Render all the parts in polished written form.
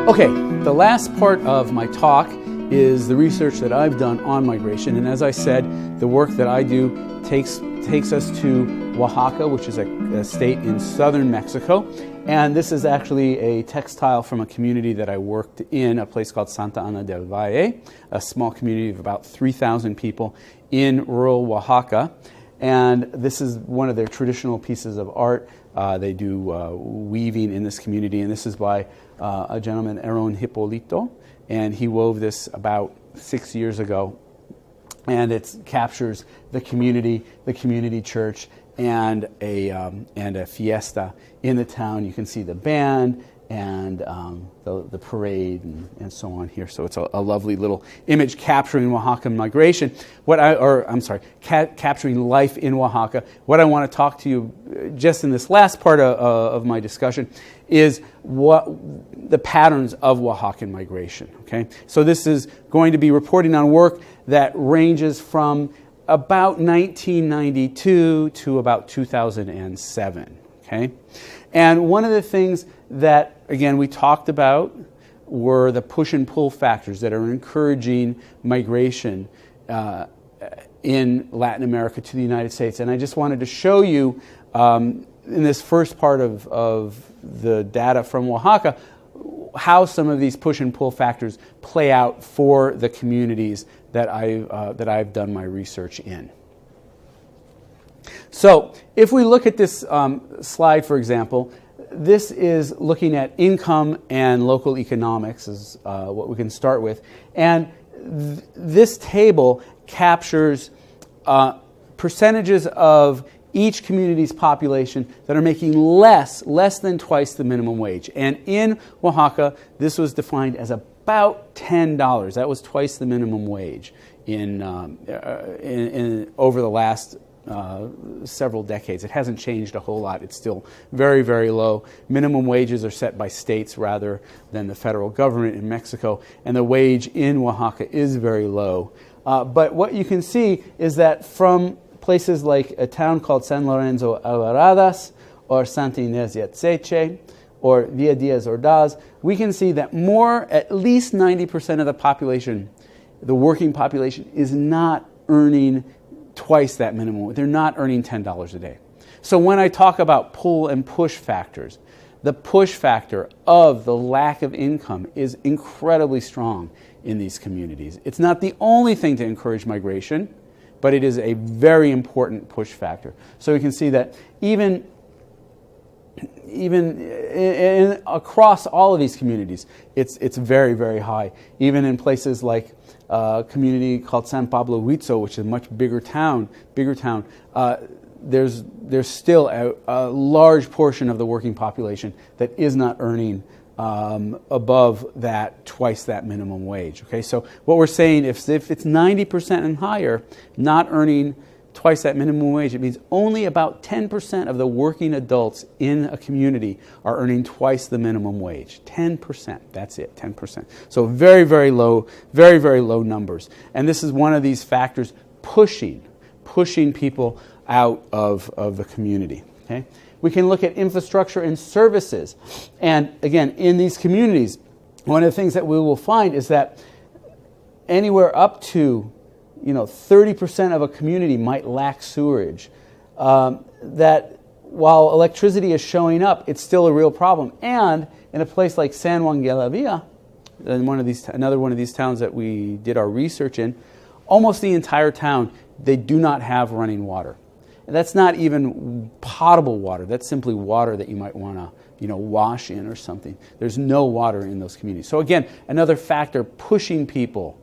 Okay, the last part of my talk is the research that I've done on migration. And as I said, the work that I do takes us to Oaxaca, which is a state in southern Mexico. And this is actually a textile from a community that I worked in, a place called Santa Ana del Valle, a small community of about 3,000 people in rural Oaxaca. And this is one of their traditional pieces of art. They do weaving in this community, and this is by a gentleman, Aaron Hippolito, and he wove this about 6 years ago. And it captures the community church, and a fiesta in the town. You can see the band and the parade and so on here. So it's a lovely little image capturing Oaxacan migration. Capturing life in Oaxaca. What I want to talk to you just in this last part of my discussion is what the patterns of Oaxacan migration. Okay, so this is going to be reporting on work that ranges from about 1992 to about 2007. Okay, and one of the things that, again, we talked about were the push and pull factors that are encouraging migration in Latin America to the United States. And I just wanted to show you in this first part of the data from Oaxaca how some of these push and pull factors play out for the communities that I've done my research in. So if we look at this slide, for example, this is looking at income and local economics is what we can start with. And this table captures percentages of each community's population that are making less than twice the minimum wage. And in Oaxaca, this was defined as about $10. That was twice the minimum wage in over the last several decades. It hasn't changed a whole lot. It's still very, very low. Minimum wages are set by states rather than the federal government in Mexico, and the wage in Oaxaca is very low. But what you can see is that from places like a town called San Lorenzo Alvaradas or Santa Inés de Atzeche or Villa Diaz Ordaz, we can see that at least 90% of the population, the working population, is not earning twice that minimum. They're not earning $10 a day. So when I talk about pull and push factors, the push factor of the lack of income is incredibly strong in these communities. It's not the only thing to encourage migration, but it is a very important push factor. So you can see that even across all of these communities, it's very, very high. Even in places like a community called San Pablo Huitzo, which is a much bigger town, there's still a large portion of the working population that is not earning above twice that minimum wage. Okay, so what we're saying, if it's 90% and higher not earning twice that minimum wage, it means only about 10% of the working adults in a community are earning twice the minimum wage. 10%, that's it, 10%. So very, very low numbers. And this is one of these factors pushing people out of the community. Okay? We can look at infrastructure and services. And again, in these communities, one of the things that we will find is that anywhere up to 30% of a community might lack sewerage. That while electricity is showing up, it's still a real problem. And in a place like San Juan de la Villa, another one of these towns that we did our research in, almost the entire town, they do not have running water. And that's not even potable water. That's simply water that you might want to wash in or something. There's no water in those communities. So again, another factor pushing people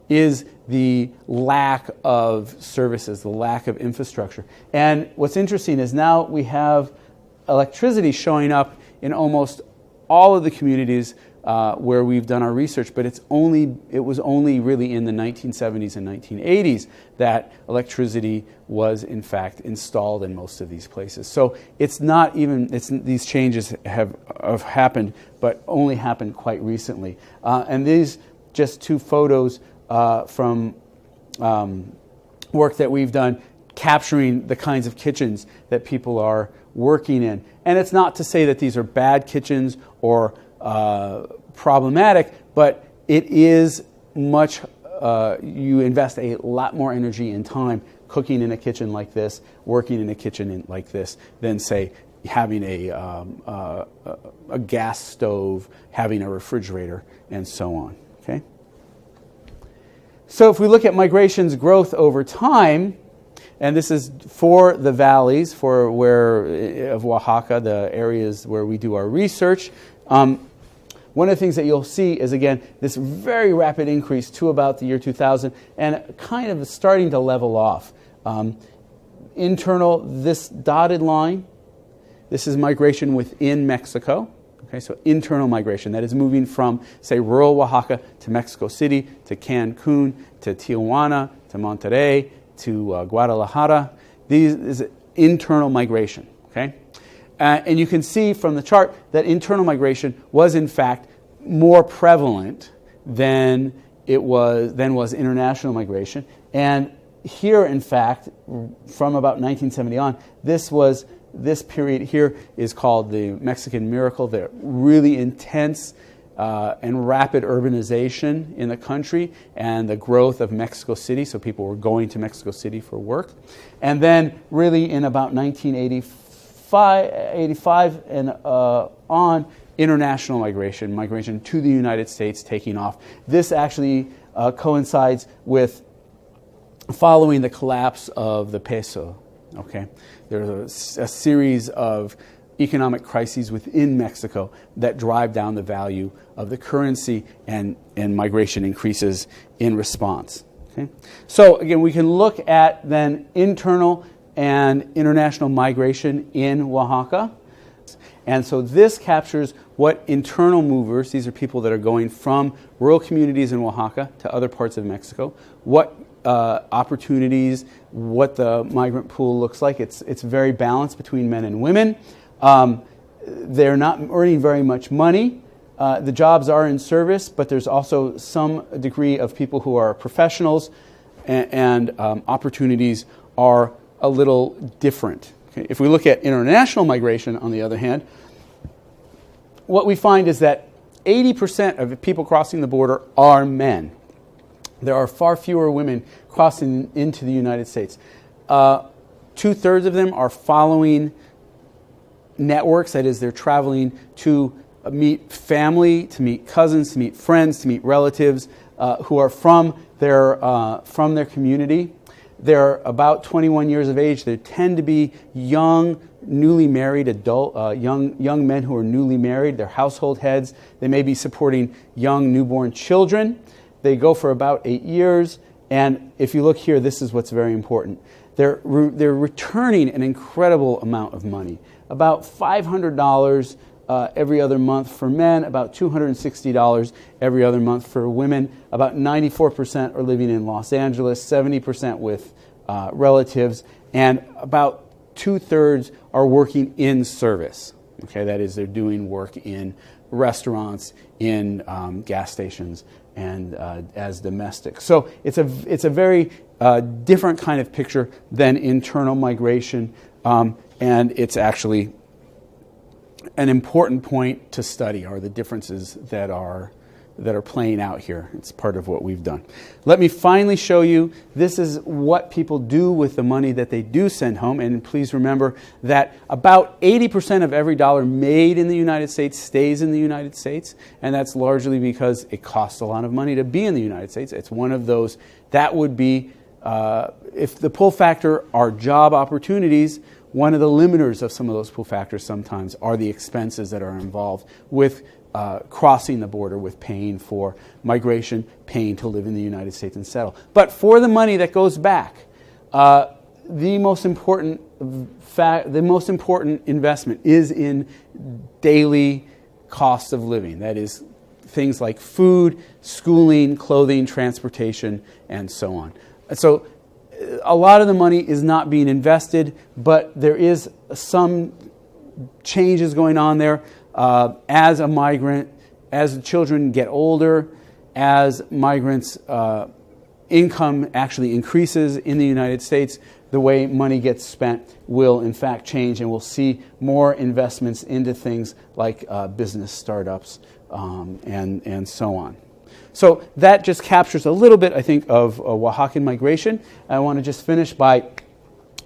is the lack of services, the lack of infrastructure. And what's interesting is now we have electricity showing up in almost all of the communities where we've done our research, but it was only really in the 1970s and 1980s that electricity was in fact installed in most of these places. So these changes have happened, but only happened quite recently. And these just two photos from work that we've done capturing the kinds of kitchens that people are working in. And it's not to say that these are bad kitchens or problematic, but it is much, you invest a lot more energy and time cooking in a kitchen like this, working in a kitchen like this, than, say, having a gas stove, having a refrigerator, and so on. Okay? So if we look at migration's growth over time, and this is for the valleys, for of Oaxaca, the areas where we do our research, one of the things that you'll see is, again, this very rapid increase to about the year 2000 and kind of starting to level off. Internal, this dotted line, this is migration within Mexico. Okay, so internal migration, that is moving from, say, rural Oaxaca to Mexico City, to Cancun, to Tijuana, to Monterrey, to Guadalajara. These is internal migration. Okay, and you can see from the chart that internal migration was, in fact, more prevalent than was international migration. And here, in fact, from about 1970 on, this period here is called the Mexican Miracle, the really intense and rapid urbanization in the country and the growth of Mexico City. So people were going to Mexico City for work. And then really in about 1985 and on, international migration to the United States taking off. This actually coincides with following the collapse of the peso. Okay, there's a series of economic crises within Mexico that drive down the value of the currency, and migration increases in response. Okay, so again, we can look at then internal and international migration in Oaxaca. And so this captures what internal movers, these are people that are going from rural communities in Oaxaca to other parts of Mexico, what opportunities, what the migrant pool looks like. It's very balanced between men and women. They're not earning very much money. The jobs are in service, but there's also some degree of people who are professionals, and opportunities are a little different. Okay? If we look at international migration, on the other hand, what we find is that 80% of the people crossing the border are men. There are far fewer women crossing into the United States. 2/3 of them are following networks, that is, they're traveling to meet family, to meet cousins, to meet friends, to meet relatives who are from their community. They're about 21 years of age. They tend to be young, newly married young men who are newly married. They're household heads. They may be supporting young newborn children. They go for about 8 years, and if you look here, this is what's very important. They're returning an incredible amount of money, about $500 every other month for men, about $260 every other month for women. About 94% are living in Los Angeles, 70% with relatives, and about 2/3 are working in service. Okay, that is, they're doing work in restaurants, in gas stations, and as domestic. So it's a very different kind of picture than internal migration, and it's actually an important point to study, are the differences that are playing out here. It's part of what we've done. Let me finally show you, this is what people do with the money that they do send home. And please remember that about 80% of every dollar made in the United States stays in the United States. And that's largely because it costs a lot of money to be in the United States. It's one of those, that would be, if the pull factor are job opportunities, one of the limiters of some of those pull factors sometimes are the expenses that are involved with crossing the border, with paying for migration, paying to live in the United States and settle. But for the money that goes back, the most important investment is in daily costs of living. That is, things like food, schooling, clothing, transportation, and so on. So a lot of the money is not being invested, but there is some changes going on there. As a migrant, as the children get older, as migrants' income actually increases in the United States, the way money gets spent will in fact change, and we'll see more investments into things like business startups and so on. So that just captures a little bit, I think, of Oaxacan migration. I want to just finish by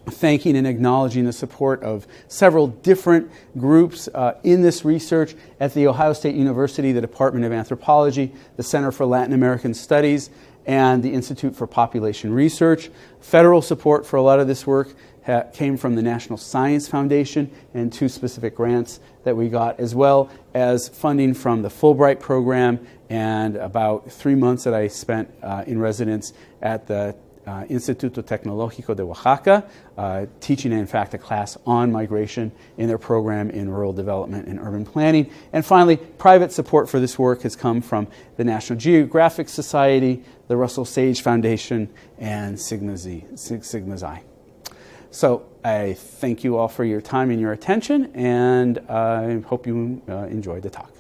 thanking and acknowledging the support of several different groups in this research at The Ohio State University, the Department of Anthropology, the Center for Latin American Studies, and the Institute for Population Research. Federal support for a lot of this work came from the National Science Foundation and 2 specific grants that we got, as well as funding from the Fulbright program and about 3 months that I spent in residence at the Instituto Tecnológico de Oaxaca, teaching, in fact, a class on migration in their program in rural development and urban planning. And finally, private support for this work has come from the National Geographic Society, the Russell Sage Foundation, and Sigma Xi. So I thank you all for your time and your attention, and I hope you enjoyed the talk.